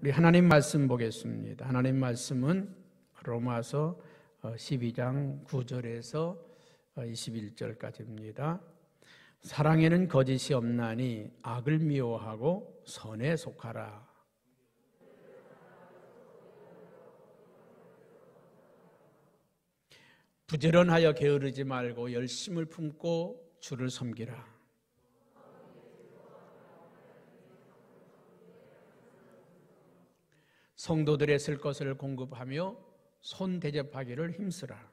우리 하나님 말씀 보겠습니다. 하나님 말씀은 로마서 12장 9절에서 21절까지입니다. 사랑에는 거짓이 없나니 악을 미워하고 선에 속하라. 부지런하여 게으르지 말고 열심을 품고 주를 섬기라. 성도들의 쓸 것을 공급하며 손 대접하기를 힘쓰라.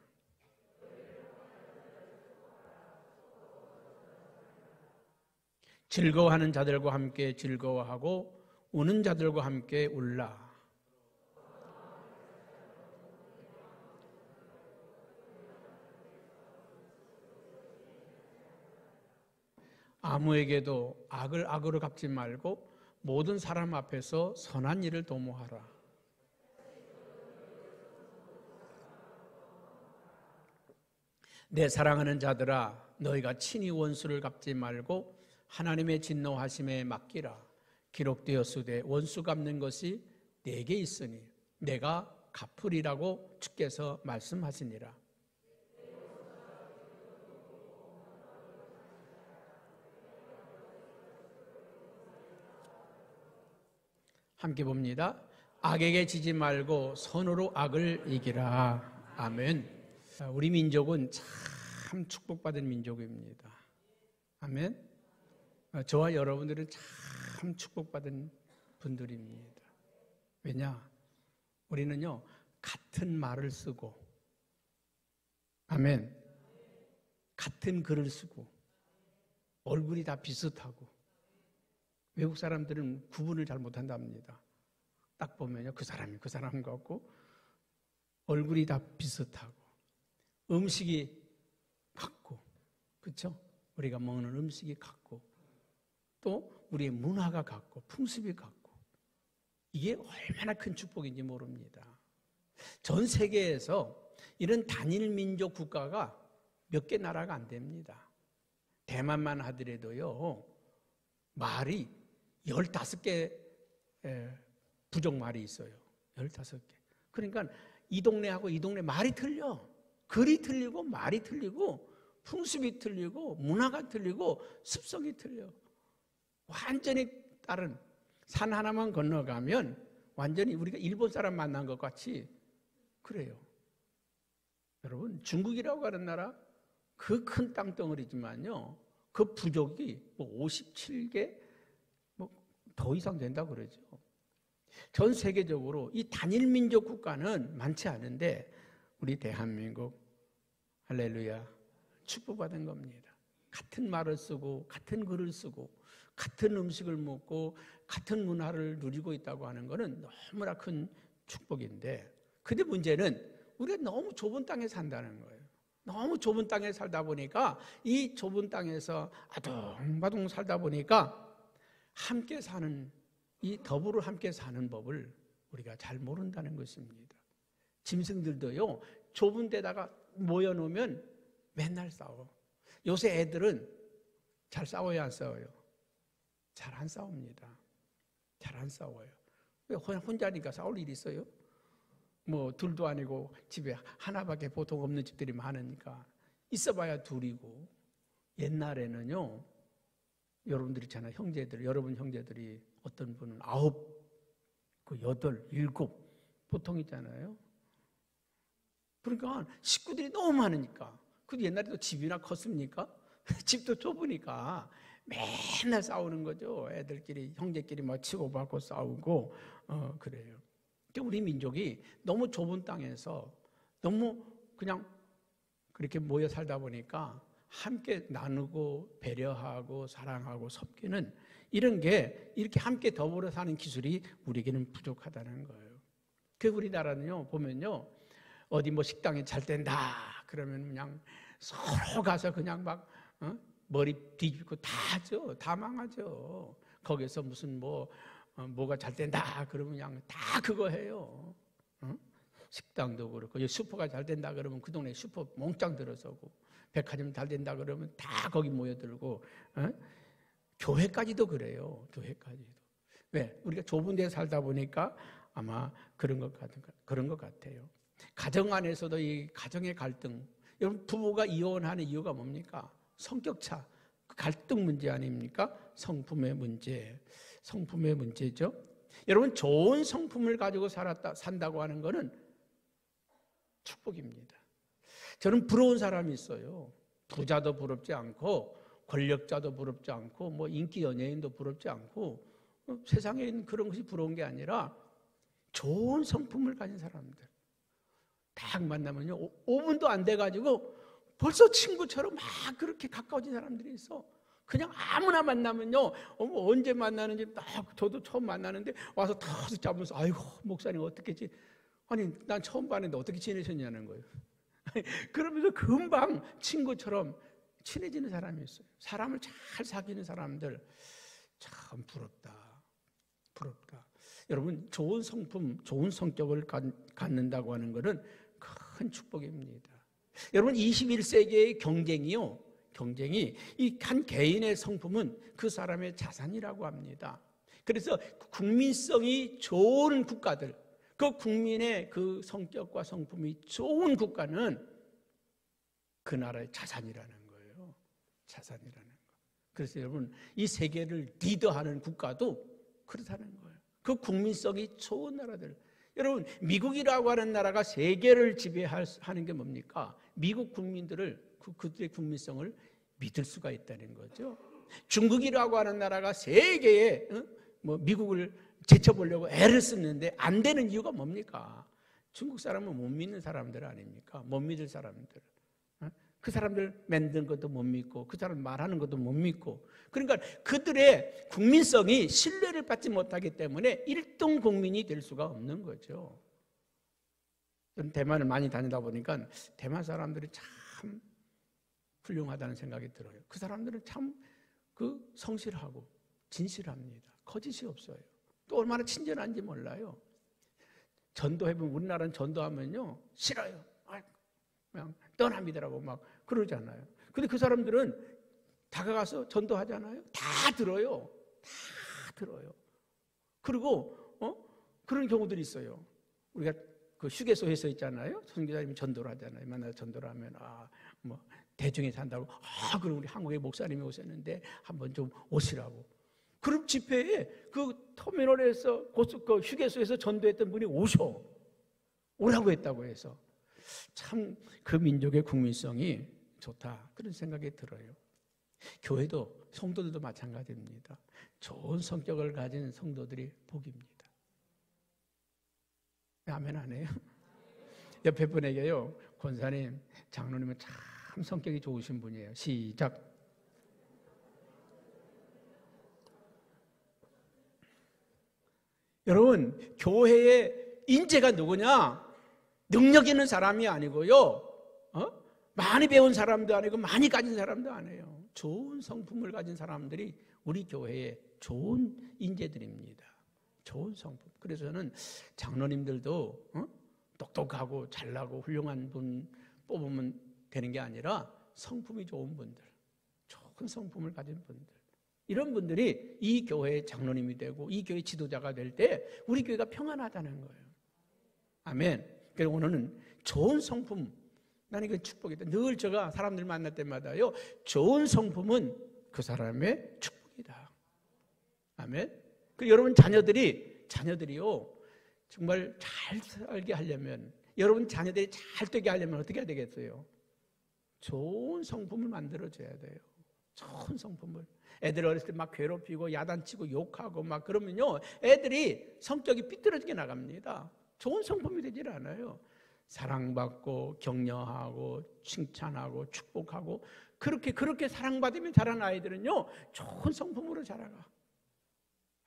즐거워하는 자들과 함께 즐거워하고 우는 자들과 함께 울라. 아무에게도 악을 악으로 갚지 말고 모든 사람 앞에서 선한 일을 도모하라. 내 사랑하는 자들아, 너희가 친히 원수를 갚지 말고 하나님의 진노하심에 맡기라. 기록되었으되 원수 갚는 것이 내게 있으니 내가 갚으리라고 주께서 말씀하시니라. 함께 봅니다. 악에게 지지 말고 선으로 악을 이기라. 아멘. 우리 민족은 참 축복받은 민족입니다. 아멘. 저와 여러분들은 참 축복받은 분들입니다. 왜냐? 우리는요, 같은 말을 쓰고, 아멘. 같은 글을 쓰고, 얼굴이 다 비슷하고, 외국 사람들은 구분을 잘 못한답니다. 딱 보면요, 그 사람이 그 사람 같고, 얼굴이 다 비슷하고, 음식이 같고, 그렇죠? 우리가 먹는 음식이 같고, 또 우리의 문화가 같고, 풍습이 같고, 이게 얼마나 큰 축복인지 모릅니다. 전 세계에서 이런 단일 민족 국가가 몇 개 나라가 안 됩니다. 대만만 하더라도요, 말이 15개 부족말이 있어요. 15개. 그러니까 이 동네하고 이 동네 말이 틀려. 글이 틀리고 말이 틀리고 풍습이 틀리고 문화가 틀리고 습성이 틀려. 완전히 다른 산 하나만 건너가면 완전히 우리가 일본 사람 만난 것 같이 그래요. 여러분, 중국이라고 하는 나라 그 큰 땅덩어리지만요, 그 부족이 57개 더 이상 된다고 그러죠. 전 세계적으로 이 단일 민족 국가는 많지 않은데 우리 대한민국 할렐루야 축복받은 겁니다. 같은 말을 쓰고 같은 글을 쓰고 같은 음식을 먹고 같은 문화를 누리고 있다고 하는 것은 너무나 큰 축복인데, 근데 문제는 우리가 너무 좁은 땅에 산다는 거예요. 너무 좁은 땅에 살다 보니까 이 좁은 땅에서 아둥바둥 살다 보니까 함께 사는, 이 더불어 함께 사는 법을 우리가 잘 모른다는 것입니다. 짐승들도요, 좁은 데다가 모여놓으면 맨날 싸워. 요새 애들은 잘 싸워요, 안 싸워요? 잘 안 싸웁니다. 잘 안 싸워요. 왜 혼자니까 싸울 일이 있어요? 뭐 둘도 아니고 집에 하나밖에 보통 없는 집들이 많으니까 있어봐야 둘이고, 옛날에는요, 여러분들 있잖아요, 형제들, 여러분 형제들이 어떤 분은 9, 8, 7 보통 있잖아요. 그러니까 식구들이 너무 많으니까, 그 옛날에도 집이나 컸습니까? 집도 좁으니까 맨날 싸우는 거죠. 애들끼리, 형제끼리 막 치고받고 싸우고 그래요. 그러니까 우리 민족이 너무 좁은 땅에서 너무 그냥 그렇게 모여 살다 보니까 함께 나누고 배려하고 사랑하고 섬기는 이런 게, 이렇게 함께 더불어 사는 기술이 우리에게는 부족하다는 거예요. 그 우리나라는요, 보면요, 어디 뭐 식당에 잘 된다 그러면 그냥 서로 가서 그냥 막 머리 뒤집고 다 하죠. 다 망하죠. 거기서 무슨 뭐가 잘 된다 그러면 그냥 다 그거 해요. 식당도 그렇고, 슈퍼가 잘 된다 그러면 그 동네 슈퍼 몽땅 들어서고, 백화점 잘 된다 그러면 다 거기 모여들고, 교회까지도 그래요. 교회까지도. 왜? 우리가 좁은 데에 살다 보니까 아마 그런 것 같아요. 가정 안에서도 이 가정의 갈등, 여러분 부부가 이혼하는 이유가 뭡니까? 성격차, 갈등 문제 아닙니까? 성품의 문제죠. 여러분 좋은 성품을 가지고 산다고 하는 것은 축복입니다. 저는 부러운 사람이 있어요. 부자도 부럽지 않고 권력자도 부럽지 않고 뭐 인기 연예인도 부럽지 않고 세상에 있는 그런 것이 부러운 게 아니라 좋은 성품을 가진 사람들 딱 만나면요 5분도 안 돼가지고 벌써 친구처럼 막 그렇게 가까워진 사람들이 있어. 그냥 아무나 만나면요 언제 만나는지 딱 저도 처음 만나는데 와서 다 잡으면서 아이고 목사님 어떻게 아니 난 처음 봤는데 어떻게 지내셨냐는 거예요. 그러면서 금방 친구처럼 친해지는 사람이 있어요. 사람을 잘 사귀는 사람들 참 부럽다. 여러분 좋은 성품, 좋은 성격을 갖는다고 하는 것은 큰 축복입니다. 여러분 21세기의 경쟁이 이 한 개인의 성품은 그 사람의 자산이라고 합니다. 그래서 국민성이 좋은 국가들, 그 국민의 그 성격과 성품이 좋은 국가는 그 나라의 자산이라는 거예요. 자산이라는 거. 그래서 여러분 이 세계를 리더하는 국가도 그렇다는 거예요. 그 국민성이 좋은 나라들. 여러분 미국이라고 하는 나라가 세계를 지배하는 게 뭡니까? 미국 국민들을 그들의 국민성을 믿을 수가 있다는 거죠. 중국이라고 하는 나라가 세계에 미국을 제쳐보려고 애를 쓰는데 안 되는 이유가 뭡니까? 중국 사람은 못 믿는 사람들 아닙니까? 못 믿을 사람들. 그 사람들 만든 것도 못 믿고 그 사람 말하는 것도 못 믿고 그러니까 그들의 국민성이 신뢰를 받지 못하기 때문에 1등 국민이 될 수가 없는 거죠. 저는 대만을 많이 다니다 보니까 대만 사람들이 참 훌륭하다는 생각이 들어요. 그 사람들은 참 성실하고 진실합니다. 거짓이 없어요. 또 얼마나 친절한지 몰라요. 전도해보면 우리나라는 전도하면요 싫어요. 그냥 떠납니다라고 막 그러잖아요. 근데 그 사람들은 다가가서 전도하잖아요. 다 들어요. 그리고 그런 경우들이 있어요. 우리가 그 휴게소에서 있잖아요. 선교사님이 전도를 하잖아요. 만나서 전도를 하면 대중이 산다고 그럼 우리 한국의 목사님이 오셨는데 한번 좀 오시라고. 그룹 집회에 그 터미널에서 그 휴게소에서 전도했던 분이 오라고 했다고 해서 참 그 민족의 국민성이 좋다 그런 생각이 들어요. 교회도 성도들도 마찬가지입니다. 좋은 성격을 가진 성도들이 복입니다. 아멘 안 해요? 옆에 분에게요 권사님 장로님은 참 성격이 좋으신 분이에요. 시작. 여러분 교회의 인재가 누구냐? 능력 있는 사람이 아니고요 많이 배운 사람도 아니고 많이 가진 사람도 아니에요. 좋은 성품을 가진 사람들이 우리 교회의 좋은 인재들입니다. 좋은 성품. 그래서 저는 장로님들도 똑똑하고 잘나고 훌륭한 분 뽑으면 되는 게 아니라 성품이 좋은 분들, 좋은 성품을 가진 분들, 이런 분들이 이 교회의 장로님이 되고 이 교회 지도자가 될 때 우리 교회가 평안하다는 거예요. 아멘. 그래서 오늘은 좋은 성품, 나는 이건 축복이다. 늘 제가 사람들 만날 때마다요 좋은 성품은 그 사람의 축복이다. 아멘. 그리고 여러분 자녀들이요 정말 잘 살게 하려면, 여러분 자녀들이 잘 되게 하려면 어떻게 해야 되겠어요? 좋은 성품을 만들어줘야 돼요. 좋은 성품을. 애들 어렸을 때 막 괴롭히고 야단치고 욕하고 막 그러면요 애들이 성격이 삐뚤어지게 나갑니다. 좋은 성품이 되질 않아요. 사랑받고 격려하고 칭찬하고 축복하고 그렇게 사랑받으면 자란 아이들은요 좋은 성품으로 자라가.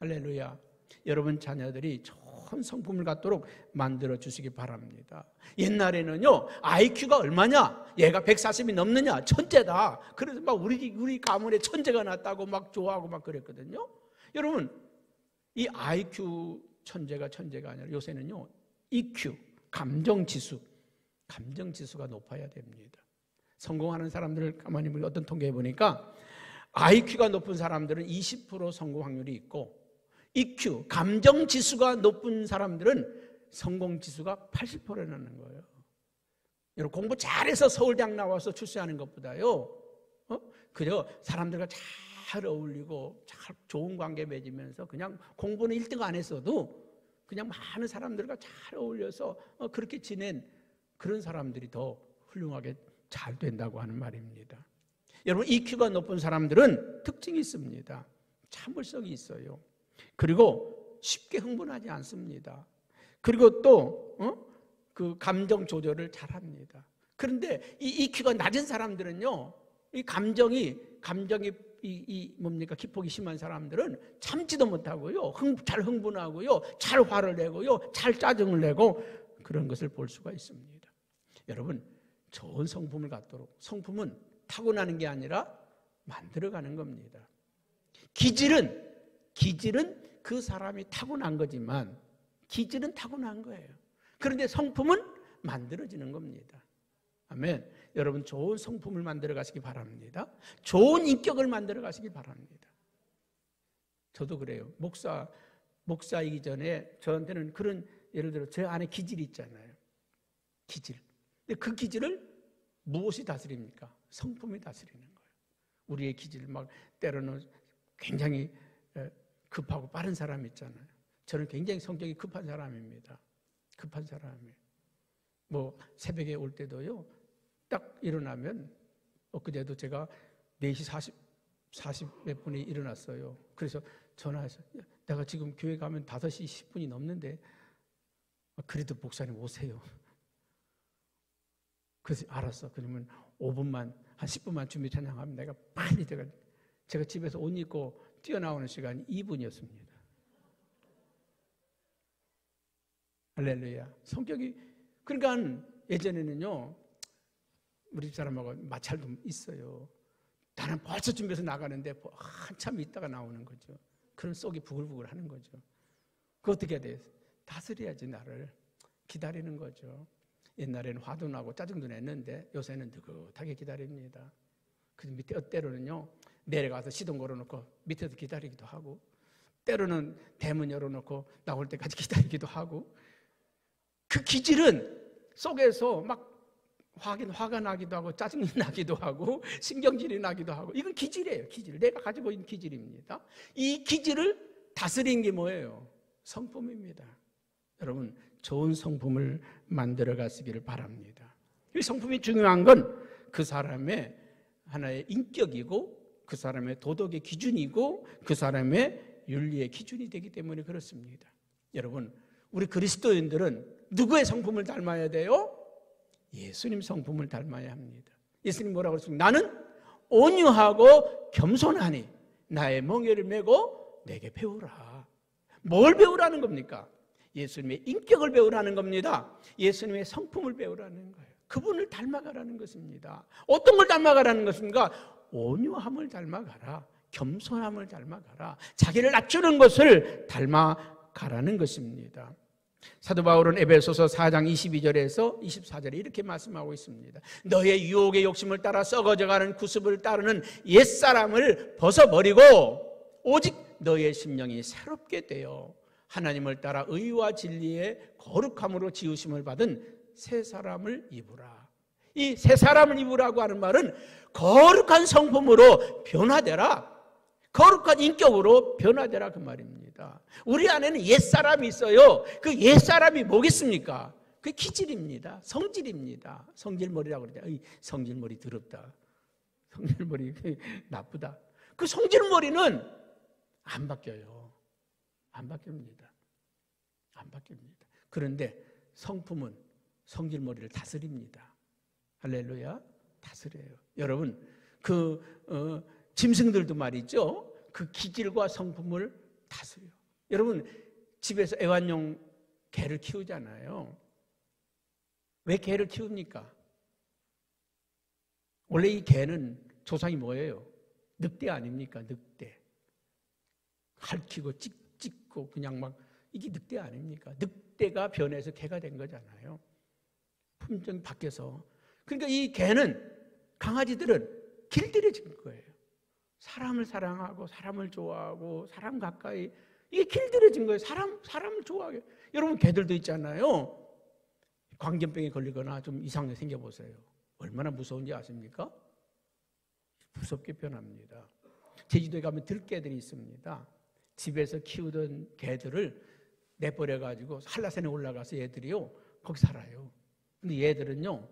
할렐루야. 여러분 자녀들이 좋은 성품을 갖도록 만들어 주시기 바랍니다. 옛날에는요 IQ가 얼마냐, 얘가 140이 넘느냐, 천재다. 그래서 막 우리 가문에 천재가 났다고 막 좋아하고 막 그랬거든요. 여러분 이 IQ 천재가 아니라 요새는요 EQ, 감정지수가 높아야 됩니다. 성공하는 사람들을 가만히 보니 어떤 통계에 보니까 IQ가 높은 사람들은 20% 성공 확률이 있고 EQ, 감정 지수가 높은 사람들은 성공 지수가 80%라는 거예요. 여러분 공부 잘해서 서울대학 나와서 출세하는 것보다요, 그저 사람들과 잘 어울리고 잘 좋은 관계 맺으면서 그냥 공부는 1등 안 했어도 그냥 많은 사람들과 잘 어울려서 그렇게 지낸 그런 사람들이 더 훌륭하게 잘 된다고 하는 말입니다. 여러분 EQ가 높은 사람들은 특징이 있습니다. 참을성이 있어요. 그리고 쉽게 흥분하지 않습니다. 그리고 또 그 감정 조절을 잘합니다. 그런데 이 EQ가 낮은 사람들은요, 이 감정이 뭡니까 기폭이 심한 사람들은 참지도 못하고요, 잘 흥분하고요, 잘 화를 내고요, 잘 짜증을 내고 그런 것을 볼 수가 있습니다. 여러분 좋은 성품을 갖도록, 성품은 타고나는 게 아니라 만들어가는 겁니다. 기질은 그 사람이 타고난 거지만 기질은 타고난 거예요. 그런데 성품은 만들어지는 겁니다. 아멘. 여러분 좋은 성품을 만들어 가시기 바랍니다. 좋은 인격을 만들어 가시기 바랍니다. 저도 그래요. 목사이기 전에 저한테는 그런, 예를 들어 제 안에 기질이 있잖아요. 기질. 근데 그 기질을 무엇이 다스립니까? 성품이 다스리는 거예요. 우리의 기질, 막 때로는 굉장히 급하고 빠른 사람 있잖아요. 저는 굉장히 성격이 급한 사람입니다. 급한 사람이에요. 뭐 새벽에 올 때도요, 딱 일어나면, 엊그제도 제가 4시 40 몇 분에 일어났어요. 그래서 전화해서 내가 지금 교회 가면 5시 10분이 넘는데 그래도 목사님 오세요. 그래서 알았어. 그러면 5분만, 한 10분만 준비 찬양하면 내가 빨리 제가 집에서 옷 입고 뛰어나오는 시간이 2분이었습니다. 할렐루야. 성격이, 그러니까 예전에는요, 우리 집사람하고 마찰도 있어요. 나는 벌써 준비해서 나가는데 한참 있다가 나오는 거죠. 그런 속이 부글부글 하는 거죠. 그 어떻게 해야 돼? 다스려야지, 나를. 기다리는 거죠. 옛날에는 화도 나고 짜증도 냈는데 요새는 느긋하게 기다립니다. 그래서 밑에 때로는요, 내려가서 시동 걸어놓고 밑에서 기다리기도 하고, 때로는 대문 열어놓고 나올 때까지 기다리기도 하고, 그 기질은 속에서 막 화가 나기도 하고 짜증이 나기도 하고 신경질이 나기도 하고, 이건 기질이에요. 기질. 내가 가지고 있는 기질입니다. 이 기질을 다스리는 게 뭐예요? 성품입니다. 여러분 좋은 성품을 만들어 가시기를 바랍니다. 이 성품이 중요한 건 그 사람의 하나의 인격이고 그 사람의 도덕의 기준이고 그 사람의 윤리의 기준이 되기 때문에 그렇습니다. 여러분 우리 그리스도인들은 누구의 성품을 닮아야 돼요? 예수님 성품을 닮아야 합니다. 예수님 뭐라고 그랬습니까? 나는 온유하고 겸손하니 나의 멍에를 메고 내게 배우라. 뭘 배우라는 겁니까? 예수님의 인격을 배우라는 겁니다. 예수님의 성품을 배우라는 거예요. 그분을 닮아가라는 것입니다. 어떤 걸 닮아가라는 것입니까? 온유함을 닮아가라. 겸손함을 닮아가라. 자기를 낮추는 것을 닮아가라는 것입니다. 사도 바울은 에베소서 4장 22절에서 24절에 이렇게 말씀하고 있습니다. 너의 유혹의 욕심을 따라 썩어져가는 구습을 따르는 옛사람을 벗어버리고 오직 너의 심령이 새롭게 되어 하나님을 따라 의와 진리의 거룩함으로 지으심을 받은 새 사람을 입으라. 이 새 사람을 입으라고 하는 말은 거룩한 성품으로 변화되라. 거룩한 인격으로 변화되라 그 말입니다. 우리 안에는 옛사람이 있어요. 그 옛사람이 뭐겠습니까? 그게 기질입니다. 성질입니다. 성질머리라고 그러죠. 성질머리 더럽다. 성질머리 나쁘다. 그 성질머리는 안 바뀌어요. 안 바뀝니다. 안 바뀝니다. 그런데 성품은 성질머리를 다스립니다. 할렐루야. 다스려요. 여러분 짐승들도 말이죠. 그 기질과 성품을 다스려. 여러분 집에서 애완용 개를 키우잖아요. 왜 개를 키웁니까? 원래 이 개는 조상이 뭐예요? 늑대 아닙니까? 늑대. 핥히고 찍고 그냥 막 이게 늑대 아닙니까? 늑대가 변해서 개가 된 거잖아요. 품종이 바뀌어서. 그러니까 이 개는, 강아지들은 길들여진 거예요. 사람을 사랑하고 사람을 좋아하고 사람 가까이 이게 길들여진 거예요. 사람을 좋아하게. 여러분 개들도 있잖아요. 광견병에 걸리거나 좀 이상하게 생겨보세요. 얼마나 무서운지 아십니까? 무섭게 변합니다. 제주도에 가면 들개들이 있습니다. 집에서 키우던 개들을 내버려가지고 한라산에 올라가서 얘들이요 거기 살아요. 근데 얘들은요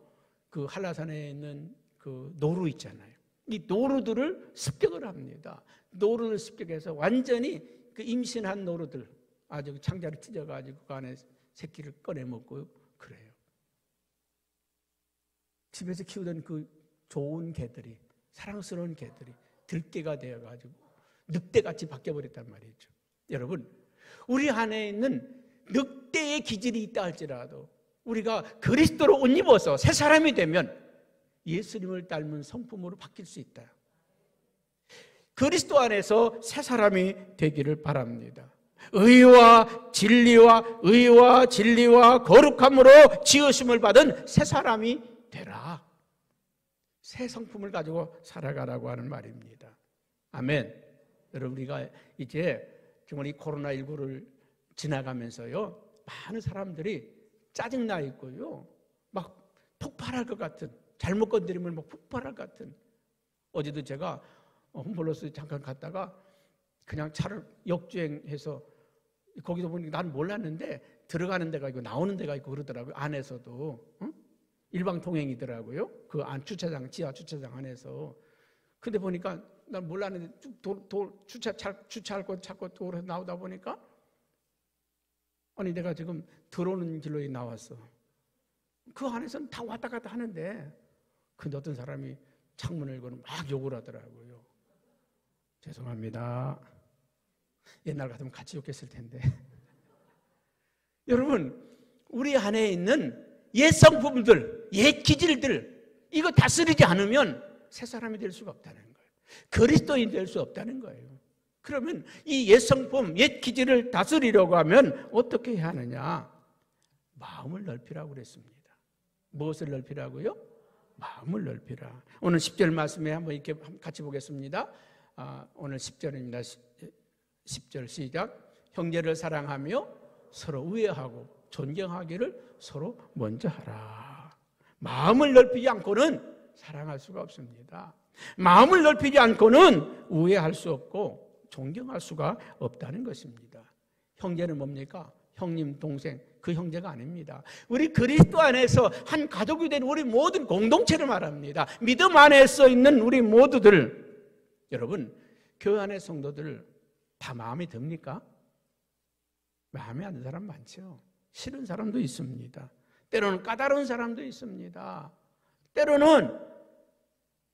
그 한라산에 있는 그 노루 있잖아요. 이 노루들을 습격을 합니다. 노루를 습격해서 완전히 그 임신한 노루들 아주 창자를 찢어가지고 그 안에 새끼를 꺼내 먹고 그래요. 집에서 키우던 그 좋은 개들이 사랑스러운 개들이 들개가 되어가지고 늑대같이 바뀌어버렸단 말이죠. 여러분 우리 안에 있는 늑대의 기질이 있다 할지라도 우리가 그리스도로 옷 입어서 새 사람이 되면 예수님을 닮은 성품으로 바뀔 수 있다. 그리스도 안에서 새 사람이 되기를 바랍니다. 의와 진리와 거룩함으로 지으심을 받은 새 사람이 되라. 새 성품을 가지고 살아가라고 하는 말입니다. 아멘. 여러분 우리가 이제 정말 이 코로나19를 지나가면서요 많은 사람들이 짜증나 있고요 막 폭발할 것 같은 잘못 건드리면 막 폭발할 것 같은 어제도 제가 홈플러스 잠깐 갔다가 그냥 차를 역주행해서 거기서 보니까 난 몰랐는데 들어가는 데가 있고 나오는 데가 있고 그러더라고요. 안에서도 일방통행이더라고요. 그 안 주차장 지하 주차장 안에서. 근데 보니까 난 몰랐는데 주차할 곳 찾고 도로에서 나오다 보니까 아니 내가 지금 들어오는 길로 나왔어. 그 안에서는 다 왔다 갔다 하는데 근데 어떤 사람이 창문을 열고 막 욕을 하더라고요. 죄송합니다. 옛날 같으면 같이 욕했을 텐데. 여러분 우리 안에 있는 옛 성품들, 옛 기질들 이거 다스리지 않으면 새 사람이 될 수가 없다는 거예요. 그리스도인 될 수 없다는 거예요. 그러면 이 옛 성품, 옛 기질을 다스리려고 하면 어떻게 해야 하느냐? 마음을 넓히라고 그랬습니다. 무엇을 넓히라고요? 마음을 넓히라. 오늘 10절 말씀에 한번 이렇게 같이 보겠습니다. 오늘 10절입니다. 10절 시작. 형제를 사랑하며 서로 우애하고 존경하기를 서로 먼저 하라. 마음을 넓히지 않고는 사랑할 수가 없습니다. 마음을 넓히지 않고는 우애할 수 없고 존경할 수가 없다는 것입니다. 형제는 뭡니까? 형님, 동생, 그 형제가 아닙니다. 우리 그리스도 안에서 한 가족이 된 우리 모든 공동체를 말합니다. 믿음 안에서 있는 우리 모두들. 여러분, 교회 안의 성도들 다 마음에 듭니까? 마음에 안 드는 사람 많죠. 싫은 사람도 있습니다. 때로는 까다로운 사람도 있습니다. 때로는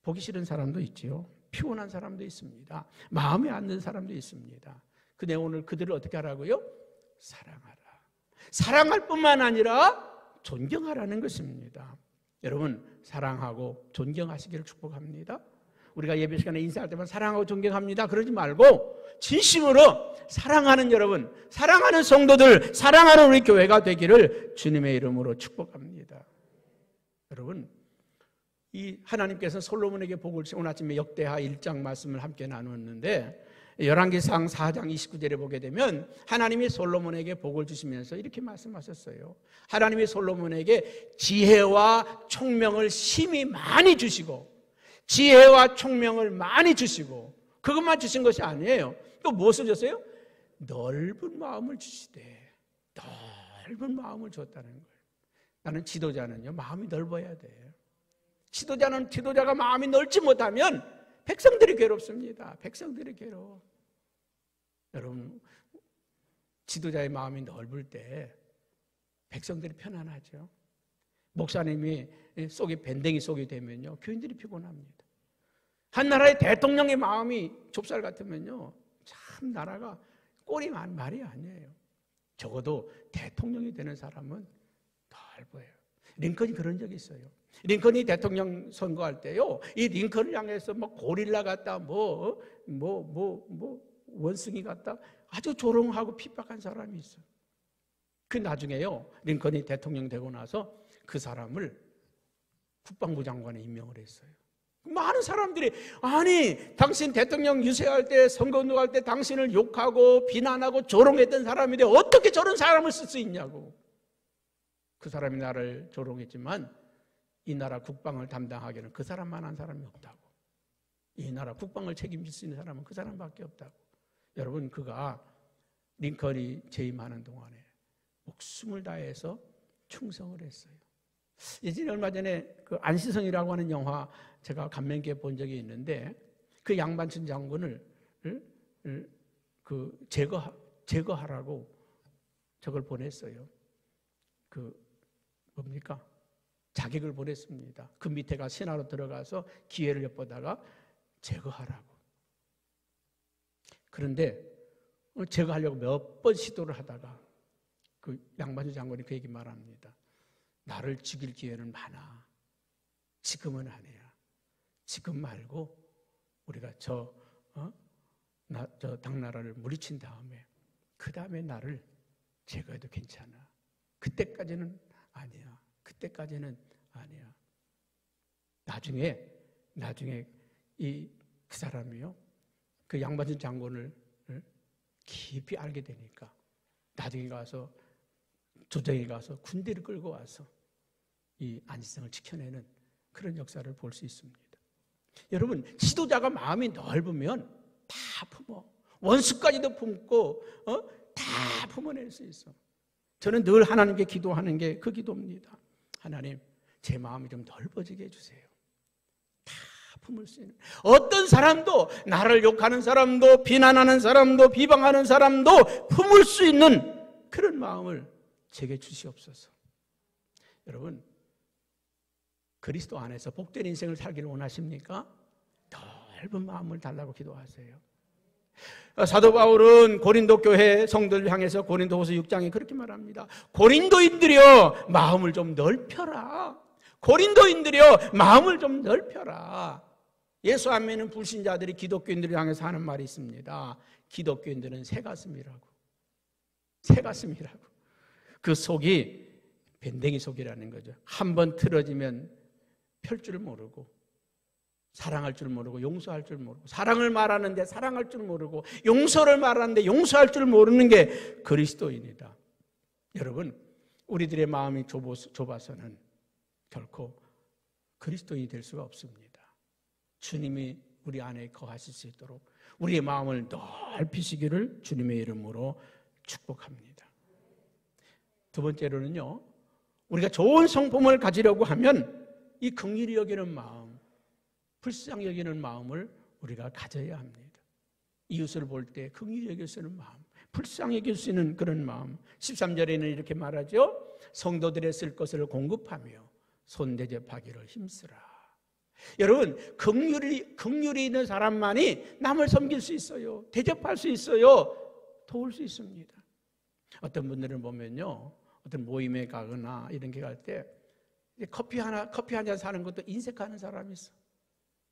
보기 싫은 사람도 있지요. 피곤한 사람도 있습니다. 마음에 안 드는 사람도 있습니다. 근데 오늘 그들을 어떻게 하라고요? 사랑하라. 사랑할 뿐만 아니라 존경하라는 것입니다. 여러분 사랑하고 존경하시기를 축복합니다. 우리가 예배 시간에 인사할 때만 사랑하고 존경합니다 그러지 말고 진심으로 사랑하는 여러분, 사랑하는 성도들, 사랑하는 우리 교회가 되기를 주님의 이름으로 축복합니다. 여러분 이 하나님께서 솔로몬에게 복을 주신 오늘 아침에 역대하 1장 말씀을 함께 나누었는데 열왕기상 4장 29절에 보게 되면 하나님이 솔로몬에게 복을 주시면서 이렇게 말씀하셨어요. 하나님이 솔로몬에게 지혜와 총명을 심히 많이 주시고 지혜와 총명을 많이 주시고 그것만 주신 것이 아니에요. 또 무엇을 줬어요? 넓은 마음을 주시되 넓은 마음을 줬다는 거예요. 나는 지도자는요 마음이 넓어야 돼요. 지도자가 마음이 넓지 못하면 백성들이 괴롭습니다. 백성들이 괴로워. 여러분 지도자의 마음이 넓을 때 백성들이 편안하죠. 목사님이 속이 밴댕이 속이 되면요 교인들이 피곤합니다. 한 나라의 대통령의 마음이 좁쌀 같으면요 참 나라가 꼴이 말이 아니에요. 적어도 대통령이 되는 사람은 넓어요. 링컨이 그런 적이 있어요. 링컨이 대통령 선거할 때요 이 링컨을 향해서 막 고릴라 같다 원숭이 같다 아주 조롱하고 핍박한 사람이 있어요. 그 나중에요 링컨이 대통령 되고 나서 그 사람을 국방부 장관에 임명을 했어요. 많은 사람들이 아니 당신 대통령 유세할 때 선거 운동할 때 당신을 욕하고 비난하고 조롱했던 사람인데 어떻게 저런 사람을 쓸 수 있냐고. 그 사람이 나를 조롱했지만 이 나라 국방을 담당하기에는 그 사람만한 사람이 없다고. 이 나라 국방을 책임질 수 있는 사람은 그 사람밖에 없다고. 여러분 그가 링컨이 재임하는 동안에 목숨을 다해서 충성을 했어요. 예전에 얼마 전에 그 안시성이라고 하는 영화 제가 감명 깊게 본 적이 있는데 그 양반춘 장군을 그 제거하라고 저걸 보냈어요. 그 뭡니까? 자객을 보냈습니다. 그 밑에가 신하로 들어가서 기회를 엿보다가 제거하라고. 그런데 제거하려고 몇 번 시도를 하다가 그 양반주 장군이 그 얘기 말합니다. 나를 죽일 기회는 많아. 지금은 아니야. 지금 말고 우리가 저 당나라를 물리친 다음에 그 다음에 나를 제거해도 괜찮아. 그때까지는 아니야. 그때까지는 아니야. 나중에 그 사람이요, 그 양반준 장군을 깊이 알게 되니까 나중에 가서 조정에 가서 군대를 끌고 와서 이 안시성을 지켜내는 그런 역사를 볼 수 있습니다. 여러분 지도자가 마음이 넓으면 다 품어. 원수까지도 품고 다 품어낼 수 있어. 저는 늘 하나님께 기도하는 게 그 기도입니다. 하나님 제 마음이 좀 넓어지게 해주세요. 다 품을 수 있는, 어떤 사람도, 나를 욕하는 사람도 비난하는 사람도 비방하는 사람도 품을 수 있는 그런 마음을 제게 주시옵소서. 여러분 그리스도 안에서 복된 인생을 살기를 원하십니까? 넓은 마음을 달라고 기도하세요. 사도 바울은 고린도 교회 성도를 향해서 고린도후서 6장에 그렇게 말합니다. 고린도인들이여 마음을 좀 넓혀라. 고린도인들이여 마음을 좀 넓혀라. 예수 안 믿는 불신자들이 기독교인들을 향해서 하는 말이 있습니다. 기독교인들은 새가슴이라고. 새가슴이라고. 그 속이 밴댕이 속이라는 거죠. 한번 틀어지면 펼 줄 모르고, 사랑할 줄 모르고, 용서할 줄 모르고, 사랑을 말하는데 사랑할 줄 모르고, 용서를 말하는데 용서할 줄 모르는 게 그리스도인이다. 여러분 우리들의 마음이 좁아서는 결코 그리스도인이 될 수가 없습니다. 주님이 우리 안에 거하실 수 있도록 우리의 마음을 넓히시기를 주님의 이름으로 축복합니다. 두 번째로는요, 우리가 좋은 성품을 가지려고 하면 이 긍휼히 여기는 마음, 불쌍히 여기는 마음을 우리가 가져야 합니다. 이웃을 볼 때 긍휼히 여길 수 있는 마음, 불쌍히 여길 수 있는 그런 마음. 13절에는 이렇게 말하죠. 성도들의 쓸 것을 공급하며 손대접하기를 힘쓰라. 여러분 긍휼이 있는 사람만이 남을 섬길 수 있어요. 대접할 수 있어요. 도울 수 있습니다. 어떤 분들은 보면요, 어떤 모임에 가거나 이런 게 갈 때 커피 한 잔 사는 것도 인색하는 사람이 있어.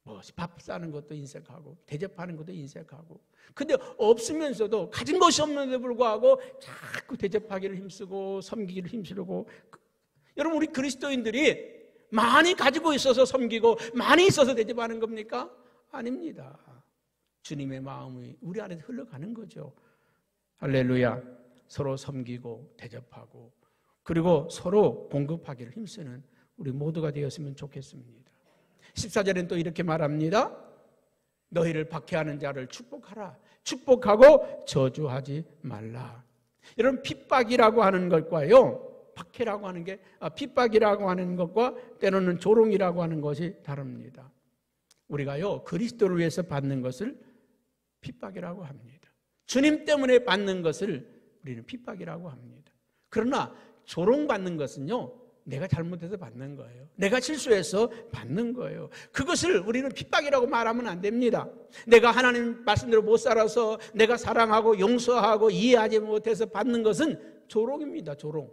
뭐 밥 사는 것도 인색하고 대접하는 것도 인색하고. 근데 없으면서도, 가진 것이 없는데 불구하고 자꾸 대접하기를 힘쓰고 섬기기를 힘쓰고. 여러분 우리 그리스도인들이 많이 가지고 있어서 섬기고 많이 있어서 대접하는 겁니까? 아닙니다. 주님의 마음이 우리 안에 흘러가는 거죠. 할렐루야. 서로 섬기고 대접하고 그리고 서로 공급하기를 힘쓰는 우리 모두가 되었으면 좋겠습니다. 14절에는 또 이렇게 말합니다. 너희를 박해하는 자를 축복하라. 축복하고 저주하지 말라. 여러분 핍박이라고 하는 것과요, 박해라고 하는 게, 핍박이라고 하는 것과 때로는 조롱이라고 하는 것이 다릅니다. 우리가요 그리스도를 위해서 받는 것을 핍박이라고 합니다. 주님 때문에 받는 것을 우리는 핍박이라고 합니다. 그러나 조롱받는 것은요, 내가 잘못해서 받는 거예요. 내가 실수해서 받는 거예요. 그것을 우리는 핍박이라고 말하면 안 됩니다. 내가 하나님 말씀대로 못 살아서, 내가 사랑하고 용서하고 이해하지 못해서 받는 것은 조롱입니다. 조롱.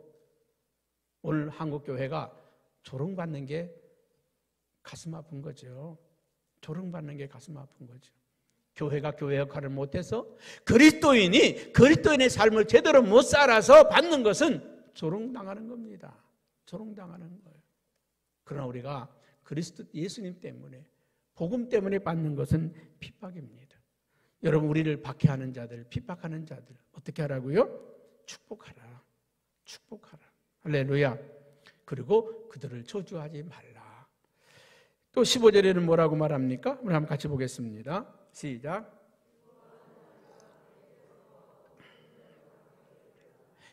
오늘 한국교회가 조롱받는 게 가슴 아픈 거죠. 조롱받는 게 가슴 아픈 거죠. 교회가 교회 역할을 못해서, 그리스도인의 삶을 제대로 못 살아서 받는 것은 조롱당하는 겁니다. 조롱당하는 거예요. 그러나 우리가 예수님 때문에 복음 때문에 받는 것은 핍박입니다. 여러분, 우리를 박해하는 자들, 핍박하는 자들 어떻게 하라고요? 축복하라. 축복하라. 할렐루야. 그리고 그들을 저주하지 말라. 또 15절에는 뭐라고 말합니까? 우리 한번 같이 보겠습니다. 시작.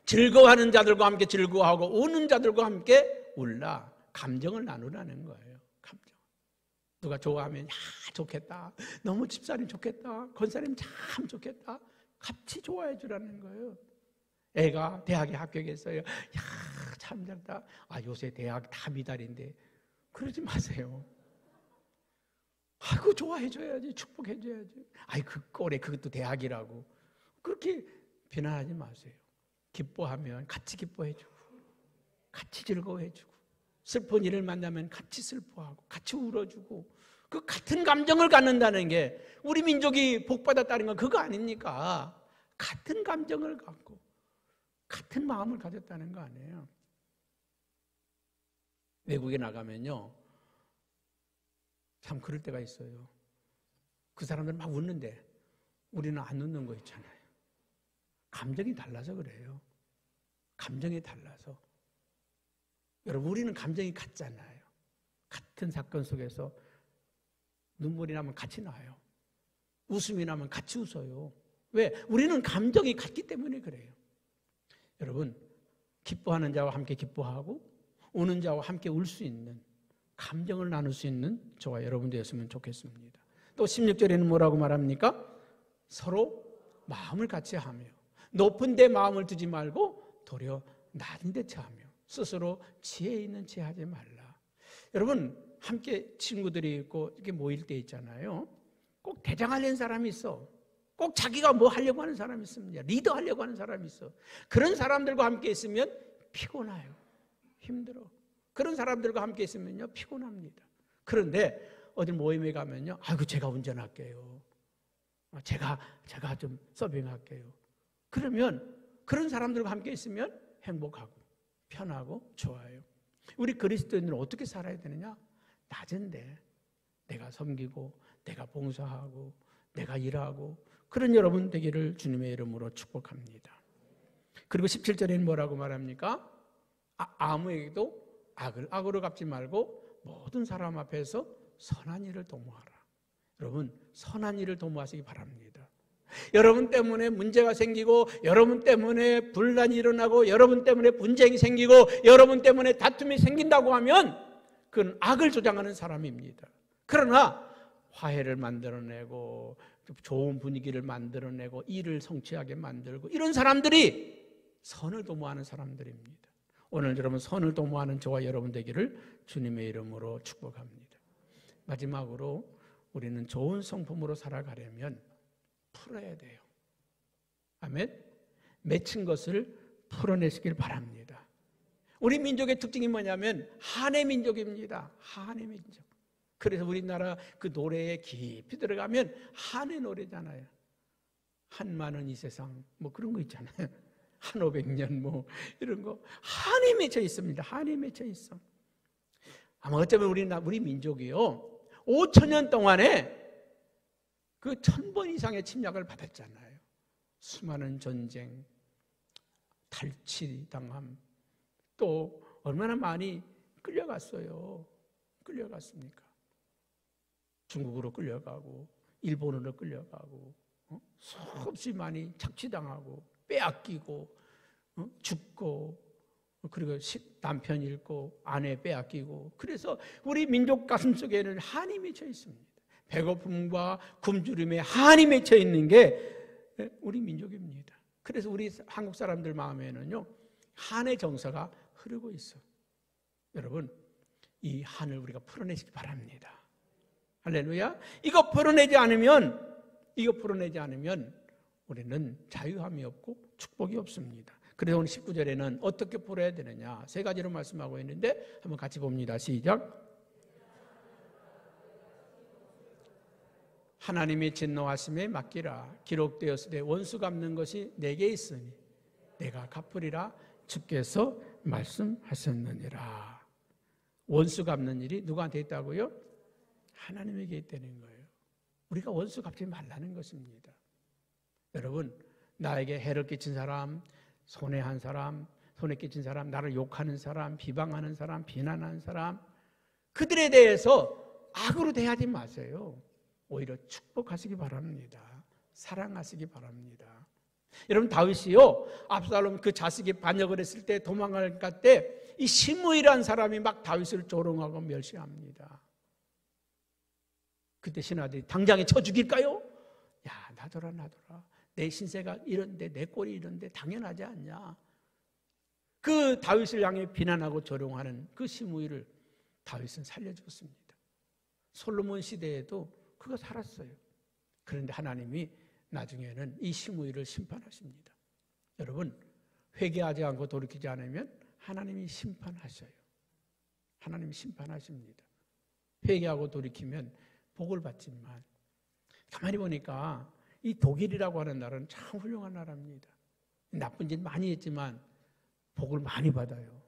즐거워하는 자들과 함께 즐거워하고 우는 자들과 함께 울라. 감정을 나누라는 거예요. 감정. 누가 좋아하면 야 좋겠다. 너무 집사님 좋겠다. 권사님 참 좋겠다. 같이 좋아해 주라는 거예요. 애가 대학에 합격했어요. 야 참 잘다. 아 요새 대학 다 미달인데 그러지 마세요. 아이고 좋아해 줘야지. 축복해 줘야지. 아이 그 꼴에 그것도 대학이라고. 그렇게 비난하지 마세요. 기뻐하면 같이 기뻐해주고 같이 즐거워해주고 슬픈 일을 만나면 같이 슬퍼하고 같이 울어주고 그 같은 감정을 갖는다는 게 우리 민족이 복받았다는 건 그거 아닙니까? 같은 감정을 갖고 같은 마음을 가졌다는 거 아니에요. 외국에 나가면요 참 그럴 때가 있어요. 그 사람들은 막 웃는데 우리는 안 웃는 거 있잖아요. 감정이 달라서 그래요. 감정이 달라서. 여러분 우리는 감정이 같잖아요. 같은 사건 속에서 눈물이 나면 같이 나요. 웃음이 나면 같이 웃어요. 왜? 우리는 감정이 같기 때문에 그래요. 여러분 기뻐하는 자와 함께 기뻐하고 우는 자와 함께 울 수 있는 감정을 나눌 수 있는 저와 여러분 되었으면 좋겠습니다. 또 16절에는 뭐라고 말합니까? 서로 마음을 같이 하며 높은 데 마음을 두지 말고 도리어 낮은 데 처하며 스스로 지혜 있는 체 하지 말라. 여러분 함께 친구들이 있고 이렇게 모일 때 있잖아요. 꼭 대장하려는 사람이 있어. 꼭 자기가 뭐 하려고 하는 사람이 있습니다. 리더 하려고 하는 사람이 있어. 그런 사람들과 함께 있으면 피곤해요. 힘들어. 그런 사람들과 함께 있으면요 피곤합니다. 그런데 어디 모임에 가면요 아이고 제가 운전할게요. 제가 좀 서빙할게요. 그러면 그런 사람들과 함께 있으면 행복하고 편하고 좋아요. 우리 그리스도인들은 어떻게 살아야 되느냐? 낮은데 내가 섬기고 내가 봉사하고 내가 일하고 그런 여러분 되기를 주님의 이름으로 축복합니다. 그리고 17절에는 뭐라고 말합니까? 아무에게도 악으로 갚지 말고 모든 사람 앞에서 선한 일을 도모하라. 여러분 선한 일을 도모하시기 바랍니다. 여러분 때문에 문제가 생기고 여러분 때문에 분란이 일어나고 여러분 때문에 분쟁이 생기고 여러분 때문에 다툼이 생긴다고 하면 그건 악을 조장하는 사람입니다. 그러나 화해를 만들어내고 좋은 분위기를 만들어내고 일을 성취하게 만들고 이런 사람들이 선을 도모하는 사람들입니다. 오늘 여러분 선을 도모하는 저와 여러분 되기를 주님의 이름으로 축복합니다. 마지막으로 우리는 좋은 성품으로 살아가려면 풀어야 돼요. 아멘. 맺힌 것을 풀어내시길 바랍니다. 우리 민족의 특징이 뭐냐면 한해 민족입니다. 한해 민족. 그래서 우리나라 그 노래에 깊이 들어가면 한해 노래잖아요. 한만원 이 세상 뭐 그런 거 있잖아요. 한 500년 뭐 이런 거 한해 맺혀 있습니다. 한해 맺혀 있어. 아마 어쩌면 우리 민족이요 5,000년 동안에 그 1,000번 이상의 침략을 받았잖아요. 수많은 전쟁, 탈취당함, 또 얼마나 많이 끌려갔어요. 끌려갔습니까? 중국으로 끌려가고 일본으로 끌려가고 수없이 많이 착취당하고 빼앗기고 죽고 그리고 남편 잃고 아내 빼앗기고 그래서 우리 민족 가슴속에는 한이 맺혀 있습니다. 배고픔과 굶주림에 한이 맺혀 있는 게 우리 민족입니다. 그래서 우리 한국 사람들 마음에는요 한의 정서가 흐르고 있어. 여러분 이 한을 우리가 풀어내시기 바랍니다. 할렐루야. 이거 풀어내지 않으면 우리는 자유함이 없고 축복이 없습니다. 그래서 오늘 19절에는 어떻게 풀어야 되느냐 3가지로 말씀하고 있는데 한번 같이 봅니다. 시작. 하나님의 진노하심에 맡기라. 기록되었으되 원수 갚는 것이 내게 있으니 내가 갚으리라 주께서 말씀하셨느니라. 원수 갚는 일이 누구한테 있다고요? 하나님에게 있다는 거예요. 우리가 원수 갚지 말라는 것입니다. 여러분, 나에게 해를 끼친 사람, 손해한 사람, 손해 끼친 사람, 나를 욕하는 사람, 비방하는 사람, 비난하는 사람, 그들에 대해서 악으로 대하지 마세요. 오히려 축복하시기 바랍니다. 사랑하시기 바랍니다. 여러분, 다윗이요, 압살롬 그 자식이 반역을 했을 때 도망갈 때 이 시므이라는 사람이 막 다윗을 조롱하고 멸시합니다. 그때 신하들이 당장에 쳐 죽일까요? 야, 놔둬라. 내 신세가 이런데, 내 꼴이 이런데 당연하지 않냐. 그 다윗을 향해 비난하고 조롱하는 그 시므이를 다윗은 살려줬습니다. 솔로몬 시대에도 그가 살았어요. 그런데 하나님이 나중에는 이 시므이를 심판하십니다. 여러분, 회개하지 않고 돌이키지 않으면 하나님이 심판하셔요. 하나님이 심판하십니다. 회개하고 돌이키면 복을 받지만, 가만히 보니까 이 독일이라고 하는 나라는 참 훌륭한 나라입니다. 나쁜 짓 많이 했지만 복을 많이 받아요.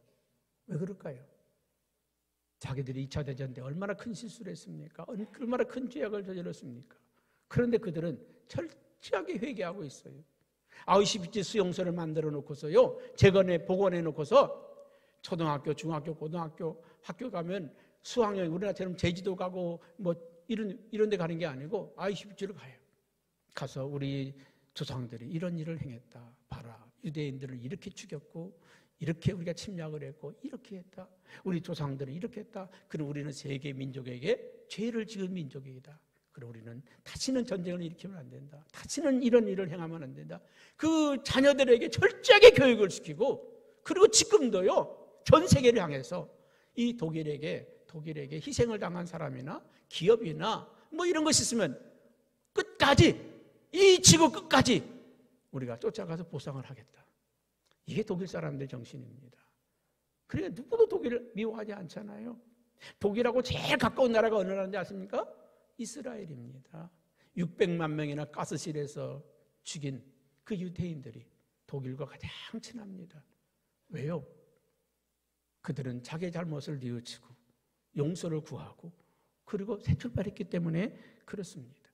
왜 그럴까요? 자기들이 2차 대전 때 얼마나 큰 실수를 했습니까? 얼마나 큰 죄악을 저질렀습니까? 그런데 그들은 철저하게 회개하고 있어요. 아우슈비츠 수용소를 만들어 놓고서요, 재건해 복원해 놓고서 초등학교, 중학교, 고등학교 학교 가면 수학여행, 우리나라처럼 제주도 가고 뭐 이런 데 가는 게 아니고 아우슈비츠를 가요. 가서 우리 조상들이 이런 일을 행했다. 봐라. 유대인들을 이렇게 죽였고, 이렇게 우리가 침략을 했고, 이렇게 했다. 우리 조상들이 이렇게 했다. 그럼 우리는 세계 민족에게 죄를 지은 민족이다. 그럼 우리는 다시는 전쟁을 일으키면 안 된다. 다시는 이런 일을 행하면 안 된다. 그 자녀들에게 철저하게 교육을 시키고, 그리고 지금도요, 전 세계를 향해서 이 독일에게 희생을 당한 사람이나 기업이나 뭐 이런 것이 있으면 끝까지, 이 지구 끝까지 우리가 쫓아가서 보상을 하겠다. 이게 독일 사람들의 정신입니다. 그러니까 누구도 독일을 미워하지 않잖아요. 독일하고 제일 가까운 나라가 어느 나라인지 아십니까? 이스라엘입니다. 600만 명이나 가스실에서 죽인 그 유대인들이 독일과 가장 친합니다. 왜요? 그들은 자기의 잘못을 뉘우치고 용서를 구하고 그리고 새 출발했기 때문에 그렇습니다.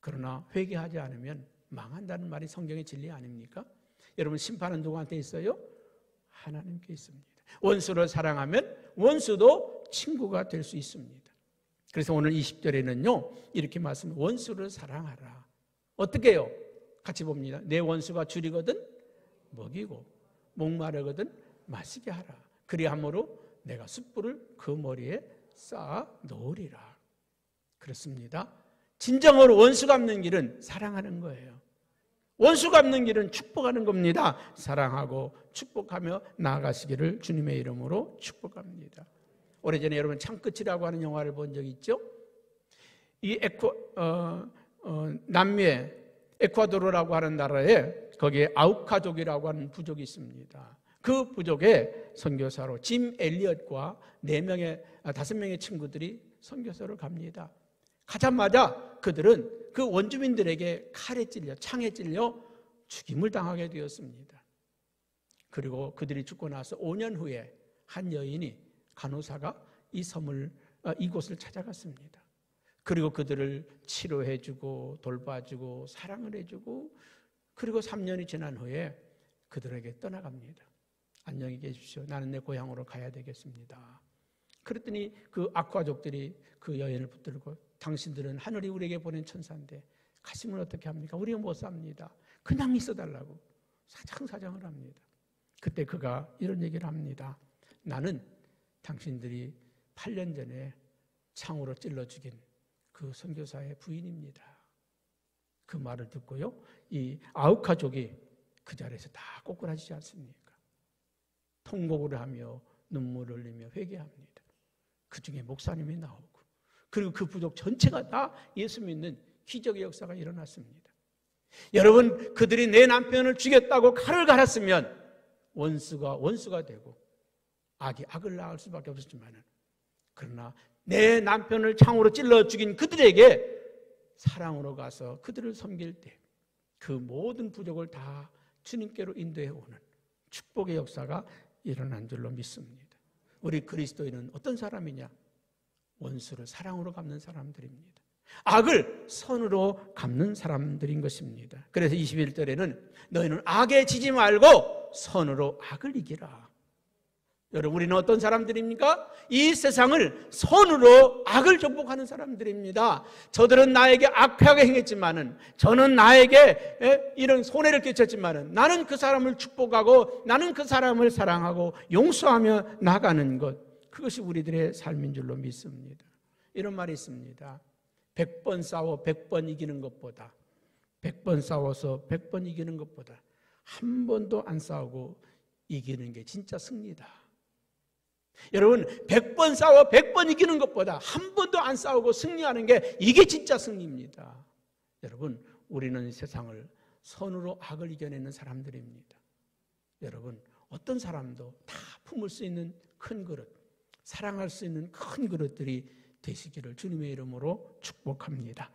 그러나 회개하지 않으면 망한다는 말이 성경의 진리 아닙니까? 여러분, 심판은 누구한테 있어요? 하나님께 있습니다. 원수를 사랑하면 원수도 친구가 될 수 있습니다. 그래서 오늘 20절에는요 이렇게 말씀을, 원수를 사랑하라. 어떻게 해요? 같이 봅니다. 내 원수가 줄이거든 먹이고 목마르거든 마시게 하라. 그리함으로 내가 숯불을 그 머리에 쌓아 놓으리라. 그렇습니다. 진정으로 원수 갚는 길은 사랑하는 거예요. 원수 갚는 길은 축복하는 겁니다. 사랑하고 축복하며 나아가시기를 주님의 이름으로 축복합니다. 오래전에 여러분 창끝이라고 하는 영화를 본 적 있죠? 이 남미의 에콰도르라고 하는 나라에 거기에 아우카족이라고 하는 부족이 있습니다. 그 부족의 선교사로 짐 엘리엇과 5명의 친구들이 선교사를 갑니다. 가자마자 그들은 그 원주민들에게 칼에 찔려, 창에 찔려 죽임을 당하게 되었습니다. 그리고 그들이 죽고 나서 5년 후에 한 여인이, 간호사가 이곳을 찾아갔습니다. 그리고 그들을 치료해주고 돌봐주고 사랑을 해주고, 그리고 3년이 지난 후에 그들에게 떠나갑니다. 안녕히 계십시오. 나는 내 고향으로 가야 되겠습니다. 그랬더니 그 악과족들이 그 여인을 붙들고, 당신들은 하늘이 우리에게 보낸 천사인데 가시면 어떻게 합니까? 우리가 못 삽니다. 그냥 있어달라고 사장사장을 합니다. 그때 그가 이런 얘기를 합니다. 나는 당신들이 8년 전에 창으로 찔러 죽인 그 선교사의 부인입니다. 그 말을 듣고요, 이 아우카족이 그 자리에서 다 꼬꾸라지지 않습니까? 통곡을 하며 눈물을 흘리며 회개합니다. 그 중에 목사님이 나오고, 그리고 그 부족 전체가 다 예수 믿는 기적의 역사가 일어났습니다. 여러분, 그들이 내 남편을 죽였다고 칼을 갈았으면 원수가 되고 악이 악을 낳을 수밖에 없었지만, 그러나 내 남편을 창으로 찔러 죽인 그들에게 사랑으로 가서 그들을 섬길 때 그 모든 부족을 다 주님께로 인도해 오는 축복의 역사가 일어난 줄로 믿습니다. 우리 그리스도인은 어떤 사람이냐? 원수를 사랑으로 갚는 사람들입니다. 악을 선으로 갚는 사람들인 것입니다. 그래서 21절에는 너희는 악에 지지 말고 선으로 악을 이기라. 여러분, 우리는 어떤 사람들입니까? 이 세상을 선으로 악을 정복하는 사람들입니다. 저들은 나에게 악하게 행했지만은, 저는 나에게 이런 손해를 끼쳤지만은, 나는 그 사람을 축복하고 나는 그 사람을 사랑하고 용서하며 나가는 것, 그것이 우리들의 삶인 줄로 믿습니다. 이런 말이 있습니다. 100번 싸워 100번 이기는 것보다, 100번 싸워서 100번 이기는 것보다 한 번도 안 싸우고 이기는 게 진짜 승리다. 여러분, 100번 싸워 100번 이기는 것보다 한 번도 안 싸우고 승리하는 게 이게 진짜 승리입니다. 여러분, 우리는 세상을 선으로 악을 이겨내는 사람들입니다. 여러분, 어떤 사람도 다 품을 수 있는 큰 그릇, 사랑할 수 있는 큰 그릇들이 되시기를 주님의 이름으로 축복합니다.